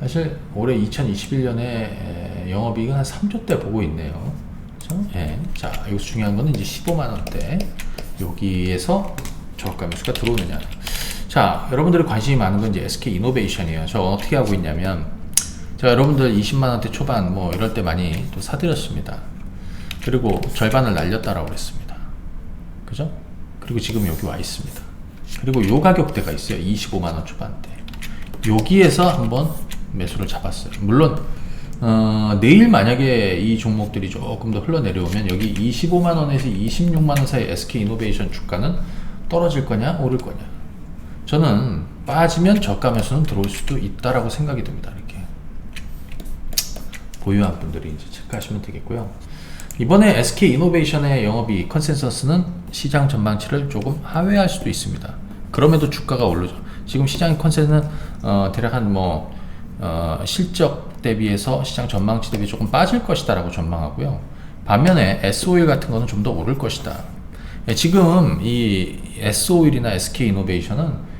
사실 올해 2021년에 영업이익은 한 3조대 보고 있네요. 그렇죠? 예. 자, 여기서 중요한 거는 이제 15만원대 여기에서 저가 매수가 들어오느냐. 자, 여러분들이 관심이 많은 건 이제 SK이노베이션이에요. 저 어떻게 하고 있냐면, 제가 여러분들 20만원대 초반 뭐 이럴 때 많이 또 사드렸습니다. 그리고 절반을 날렸다라고 그랬습니다. 그죠? 그리고 지금 여기 와 있습니다. 그리고 요 가격대가 있어요. 25만원 초반대. 여기에서 한번 매수를 잡았어요. 물론 내일 만약에 이 종목들이 조금 더 흘러내려오면 여기 25만원에서 26만원 사이 SK이노베이션 주가는 떨어질 거냐 오를 거냐. 저는 빠지면 저가 매수는 들어올 수도 있다라고 생각이 듭니다. 이렇게 보유한 분들이 이제 체크하시면 되겠고요. 이번에 SK이노베이션의 영업이익 컨센서스는 시장 전망치를 조금 하회할 수도 있습니다. 그럼에도 주가가 오르죠. 지금 시장의 컨센서스는 대략 한 실적 대비해서 시장 전망치 대비 조금 빠질 것이다 라고 전망하고요. 반면에 S오일 같은 거는 좀 더 오를 것이다. 지금 이 S오일이나 SK이노베이션은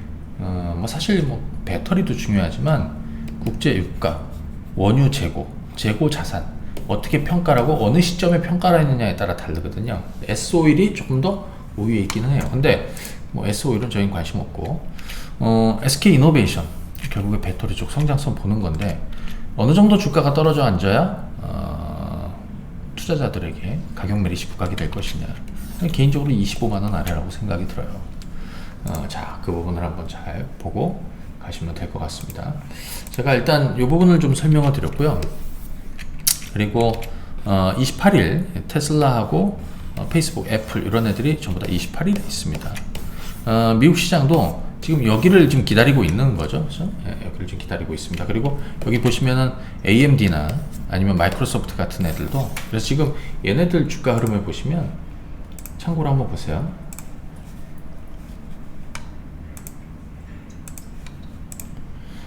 사실 배터리도 중요하지만 국제 유가, 원유 재고 자산 어떻게 평가라고 어느 시점에 평가를 했느냐에 따라 다르거든요. S오일이 조금 더 우위에 있기는 해요. 근데 S오일은 저희는 관심 없고, SK이노베이션 결국에 배터리 쪽 성장성 보는 건데, 어느 정도 주가가 떨어져 앉아야 투자자들에게 가격 매립이 부각이 될 것이냐. 개인적으로 25만원 아래라고 생각이 들어요. 자, 그 부분을 한번 잘 보고 가시면 될 것 같습니다. 제가 일단 이 부분을 좀 설명을 드렸고요. 그리고 28일 테슬라하고 페이스북, 애플 이런 애들이 전부 다 28일에 있습니다. 미국 시장도 지금 여기를 지금 기다리고 있는 거죠. 그렇죠? 예, 여기를 지금 기다리고 있습니다. 그리고 여기 보시면은 AMD나 아니면 마이크로소프트 같은 애들도, 그래서 지금 얘네들 주가 흐름을 보시면 참고로 한번 보세요.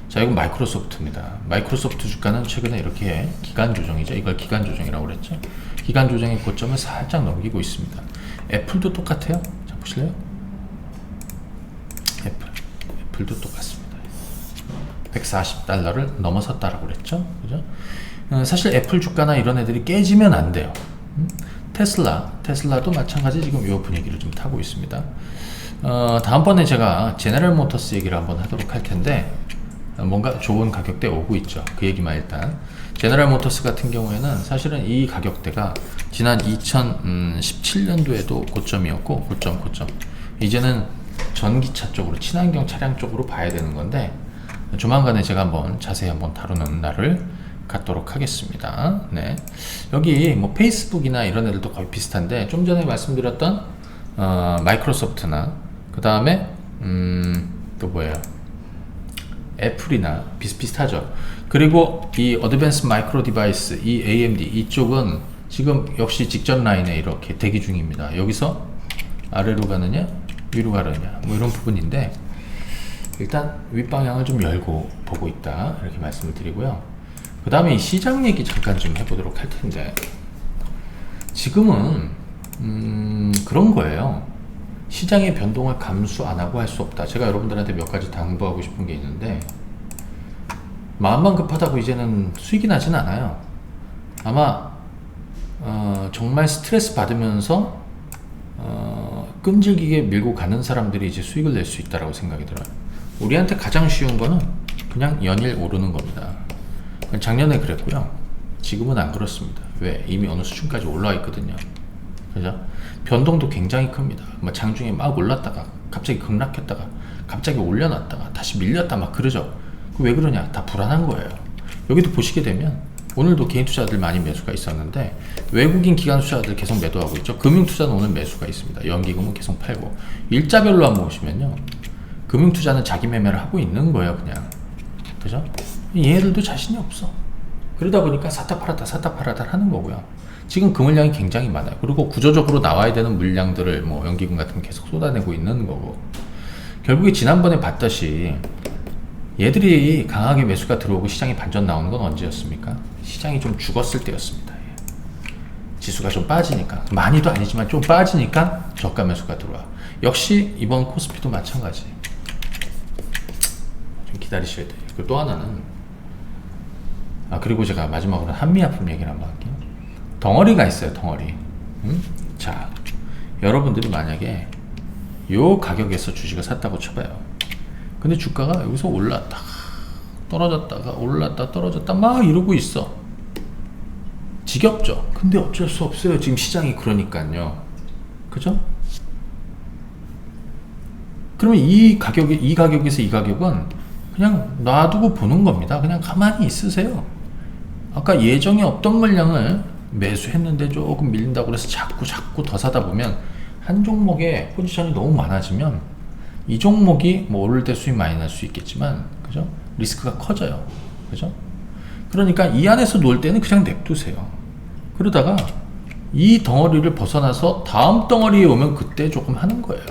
자, 이건 마이크로소프트입니다. 마이크로소프트 주가는 최근에 이렇게 기간 조정이죠. 이걸 기간 조정이라고 그랬죠. 기간 조정의 고점을 살짝 넘기고 있습니다. 애플도 똑같아요. 자, 보실래요? 애플도 똑같습니다. 140달러를 넘어섰다라고 그랬죠. 그죠? 사실 애플 주가나 이런 애들이 깨지면 안 돼요. 테슬라도 마찬가지 지금 이 분위기를 좀 타고 있습니다. 다음번에 제가 제너럴 모터스 얘기를 한번 하도록 할 텐데, 뭔가 좋은 가격대 오고 있죠. 그 얘기만 일단. 제너럴 모터스 같은 경우에는 사실은 이 가격대가 지난 2017년도에도 고점이었고, 고점. 이제는 전기차 쪽으로, 친환경 차량 쪽으로 봐야 되는 건데, 조만간에 제가 한번 자세히 한번 다루는 날을 갖도록 하겠습니다. 네. 여기 페이스북이나 이런 애들도 거의 비슷한데, 좀 전에 말씀드렸던 마이크로소프트나 그 다음에 또 뭐예요? 애플이나 비슷비슷하죠. 그리고 이 어드밴스 마이크로 디바이스, 이 AMD 이쪽은 지금 역시 직전 라인에 이렇게 대기 중입니다. 여기서 아래로 가느냐 위로 가느냐 이런 부분인데, 일단 윗방향을 좀 열고 보고 있다 이렇게 말씀을 드리고요. 그 다음에 이 시장 얘기 잠깐 좀 해보도록 할 텐데, 지금은 그런 거예요. 시장의 변동을 감수 안 하고 할 수 없다. 제가 여러분들한테 몇 가지 당부하고 싶은 게 있는데, 마음만 급하다고 이제는 수익이 나진 않아요. 아마 정말 스트레스 받으면서 끈질기게 밀고 가는 사람들이 이제 수익을 낼 수 있다라고 생각이 들어요. 우리한테 가장 쉬운 거는 그냥 연일 오르는 겁니다. 작년에 그랬고요. 지금은 안 그렇습니다. 왜? 이미 어느 수준까지 올라와 있거든요. 그죠? 변동도 굉장히 큽니다. 뭐 장중에 막 올랐다가 갑자기 급락했다가 갑자기 올려놨다가 다시 밀렸다 막 그러죠. 왜 그러냐? 다 불안한 거예요. 여기도 보시게 되면 오늘도 개인 투자들 많이 매수가 있었는데 외국인 기관 투자들 계속 매도하고 있죠. 금융 투자는 오늘 매수가 있습니다. 연기금은 계속 팔고 일자별로 한번 보시면요. 금융 투자는 자기 매매를 하고 있는 거예요, 그냥. 그죠? 얘들도 자신이 없어. 그러다 보니까 샀다 팔았다 하는 거고요. 지금 그 물량이 굉장히 많아요. 그리고 구조적으로 나와야 되는 물량들을 뭐 연기금 같은 거 계속 쏟아내고 있는 거고. 결국에 지난번에 봤듯이 얘들이 강하게 매수가 들어오고 시장이 반전 나오는 건 언제였습니까? 시장이 좀 죽었을 때였습니다. 지수가 좀 빠지니까, 많이도 아니지만 좀 빠지니까 저가 매수가 들어와. 역시 이번 코스피도 마찬가지. 좀 기다리셔야 돼요. 그리고 또 하나는, 그리고 제가 마지막으로 한미약품 얘기를 한번 할게요. 덩어리가 있어요, 덩어리. 자, 여러분들이 만약에 요 가격에서 주식을 샀다고 쳐봐요. 근데 주가가 여기서 올랐다가 떨어졌다가 올랐다 떨어졌다 막 이러고 있어. 지겹죠? 근데 어쩔 수 없어요. 지금 시장이 그러니까요. 그죠? 그러면 이 가격에서 이 가격은 그냥 놔두고 보는 겁니다. 그냥 가만히 있으세요. 아까 예정에 없던 물량을 매수했는데 조금 밀린다고 그래서 자꾸 더 사다 보면 한 종목에 포지션이 너무 많아지면 이 종목이 뭐 오를 때 수익 많이 날 수 있겠지만, 그죠? 리스크가 커져요. 그죠? 그러니까 이 안에서 놀 때는 그냥 냅두세요. 그러다가 이 덩어리를 벗어나서 다음 덩어리에 오면 그때 조금 하는 거예요.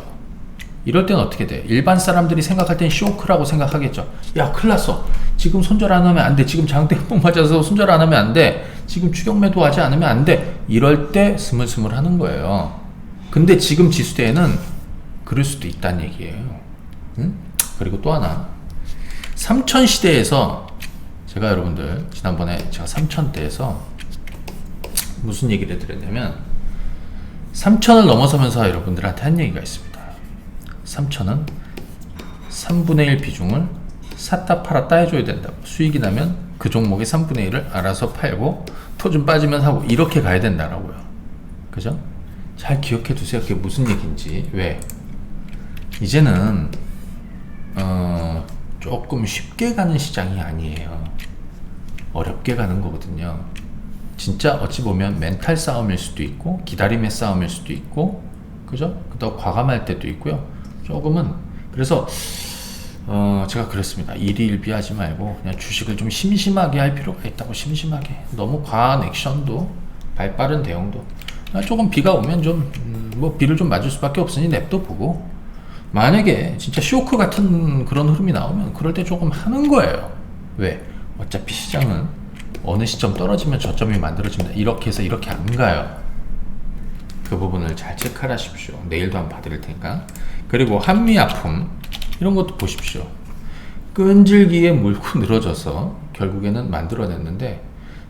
이럴 때는 어떻게 돼? 일반 사람들이 생각할 땐 쇼크라고 생각하겠죠. 야, 큰일 났어. 지금 손절 안 하면 안 돼. 지금 장대 한번 맞아서 손절 안 하면 안 돼. 지금 추격 매도하지 않으면 안 돼. 이럴 때 스물스물 하는 거예요. 근데 지금 지수대에는 그럴 수도 있다는 얘기예요. 응? 그리고 또 하나, 3000 시대에서 제가 여러분들 지난번에 제가 3000대에서 무슨 얘기를 해드렸냐면 3000을 넘어서면서 여러분들한테 한 얘기가 있습니다. 3000은 3분의 1 비중을 샀다 팔았다 해줘야 된다고. 수익이 나면 그 종목의 3분의 1을 알아서 팔고 토 좀 빠지면 사고 이렇게 가야 된다라고요. 그죠? 잘 기억해 두세요. 그게 무슨 얘기인지. 왜? 이제는 조금 쉽게 가는 시장이 아니에요. 어렵게 가는 거거든요. 진짜 어찌 보면 멘탈 싸움일 수도 있고 기다림의 싸움일 수도 있고, 그죠? 그다음 과감할 때도 있고요. 조금은 그래서 제가 그랬습니다. 일희일비하지 말고 그냥 주식을 좀 심심하게 할 필요가 있다고. 심심하게, 너무 과한 액션도 발빠른 대응도, 조금 비가 오면 좀 뭐 비를 좀 맞을 수밖에 없으니 냅둬 보고, 만약에 진짜 쇼크 같은 그런 흐름이 나오면 그럴 때 조금 하는 거예요. 왜? 어차피 시장은 어느 시점 떨어지면 저점이 만들어집니다. 이렇게 해서 이렇게 안 가요. 그 부분을 잘 체크를 하십시오. 내일도 한번 봐드릴 테니까. 그리고 한미약품 이런 것도 보십시오. 끈질기게 물고 늘어져서 결국에는 만들어냈는데,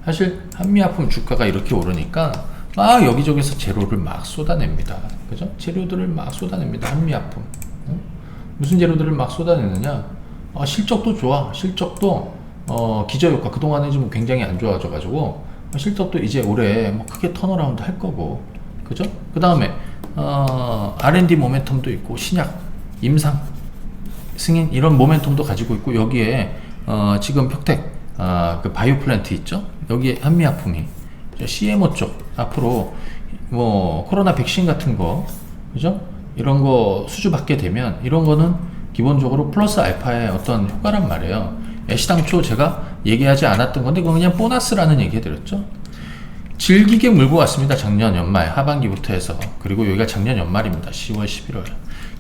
사실 한미약품 주가가 이렇게 오르니까 막 여기저기서 재료를 막 쏟아냅니다. 그죠? 재료들을 막 쏟아냅니다. 한미약품. 무슨 재료들을 막 쏟아내느냐? 실적도 좋아. 실적도 기저효과 그동안에 좀 굉장히 안 좋아져가지고 실적도 이제 올해 뭐 크게 턴어라운드 할 거고, 그죠? 그 다음에 R&D 모멘텀도 있고 신약, 임상, 승인 이런 모멘텀도 가지고 있고, 여기에 지금 평택 그 바이오 플랜트 있죠? 여기에 한미약품이 CMO 쪽 앞으로 뭐 코로나 백신 같은 거, 그죠? 이런 거 수주받게 되면 이런 거는 기본적으로 플러스 알파의 어떤 효과란 말이에요. 애시당초 제가 얘기하지 않았던 건데 그건 그냥 보너스라는 얘기 해드렸죠. 질기게 물고 왔습니다. 작년 연말 하반기부터 해서. 그리고 여기가 작년 연말입니다. 10월 11월.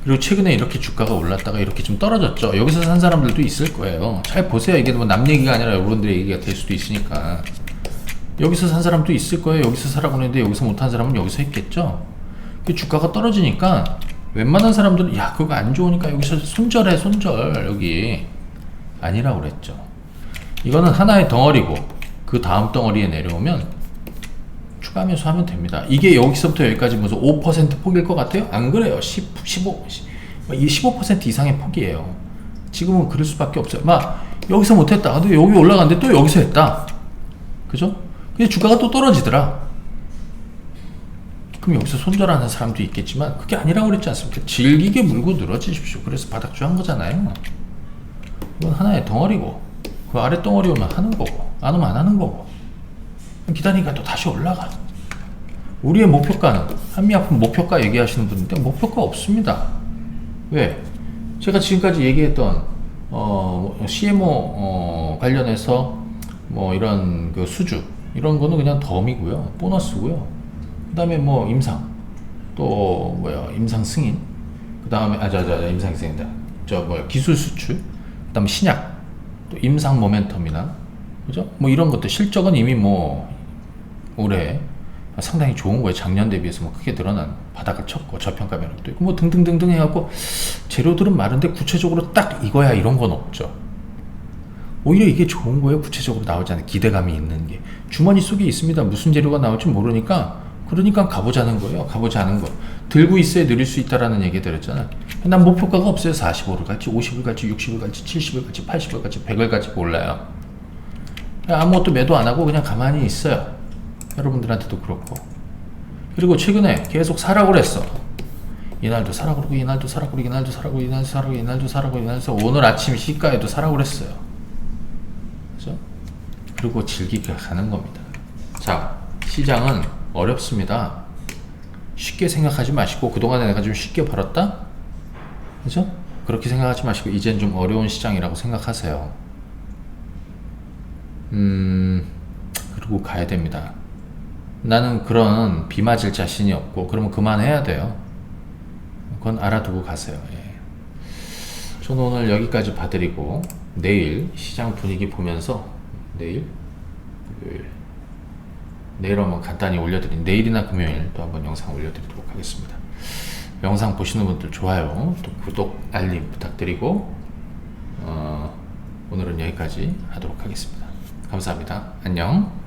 그리고 최근에 이렇게 주가가 올랐다가 이렇게 좀 떨어졌죠. 여기서 산 사람들도 있을 거예요. 잘 보세요. 이게 뭐 남 얘기가 아니라 여러분들의 얘기가 될 수도 있으니까. 여기서 산 사람도 있을 거예요. 여기서 사라고 했는데 여기서 못한 사람은 여기서 했겠죠. 그 주가가 떨어지니까 웬만한 사람들은 야 그거 안 좋으니까 여기서 손절해 손절, 여기 아니라고 그랬죠. 이거는 하나의 덩어리고 그 다음 덩어리에 내려오면 추가 매수하면 됩니다. 이게 여기서부터 여기까지 무슨 5% 폭일 것 같아요? 안 그래요. 15% 이상의 폭이에요. 지금은 그럴 수밖에 없어요. 막 여기서 못했다. 근데 여기 올라갔는데 또 여기서 했다. 그죠? 근데 주가가 또 떨어지더라. 그럼 여기서 손절하는 사람도 있겠지만 그게 아니라고 그랬지 않습니까? 질기게 물고 늘어지십시오. 그래서 바닥주 한 거잖아요. 이건 하나의 덩어리고 그 아래 덩어리 오면 하는 거고 안 오면 안 하는 거고 기다리니까 또 다시 올라가. 우리의 목표가는 한미약품 목표가 얘기하시는 분인데 목표가 없습니다. 왜? 제가 지금까지 얘기했던 CMO 관련해서 뭐 이런 그 수주 이런 거는 그냥 덤이고요, 보너스고요. 그다음에 뭐 임상 또 뭐야 임상 승인, 그다음에 임상 승인다. 저 뭐야 기술 수출, 그다음에 신약, 또 임상 모멘텀이나 그죠? 뭐 이런 것들 실적은 이미 뭐 올해 상당히 좋은 거예요. 작년 대비해서 뭐 크게 늘어난 바닥을 쳤고 저평가 매력도 있고 뭐 등등등등 해갖고 재료들은 많은데 구체적으로 딱 이거야 이런 건 없죠. 오히려 이게 좋은 거예요. 구체적으로 나오지 않은 기대감이 있는 게 주머니 속에 있습니다. 무슨 재료가 나올지 모르니까 그러니까 가보자는 거예요. 가보지 않은 거 들고 있어야 누릴 수 있다라는 얘기 들었잖아. 난 목표가가 없어요. 45를 갈지 50을 갈지 60을 갈지 70을 갈지 80을 갈지 100을 갈지 몰라요. 아무것도 매도 안 하고 그냥 가만히 있어요. 여러분들한테도 그렇고. 그리고 최근에 계속 사라고 그랬어. 이날도 사라고 그러고 이날도 사라고 그러고 이날도 사라고 그러고 이날도 사라고 그러고 이날도 사라고 그러고 이날도 사라고 오늘 아침 시가에도 사라고 그랬어요. 그죠? 그리고 즐기게 가는 겁니다. 자, 시장은 어렵습니다. 쉽게 생각하지 마시고 그동안에 내가 좀 쉽게 벌었다? 그죠? 그렇게 생각하지 마시고 이젠 좀 어려운 시장이라고 생각하세요. 그리고 가야 됩니다. 나는 그런 비 맞을 자신이 없고 그러면 그만해야 돼요. 그건 알아두고 가세요. 예. 저는 오늘 여기까지 봐드리고 내일 시장 분위기 보면서 내일 한번 간단히 올려드린 내일이나 금요일 또 한번 영상 올려드리도록 하겠습니다. 영상 보시는 분들 좋아요 또 구독 알림 부탁드리고 오늘은 여기까지 하도록 하겠습니다. 감사합니다. 안녕.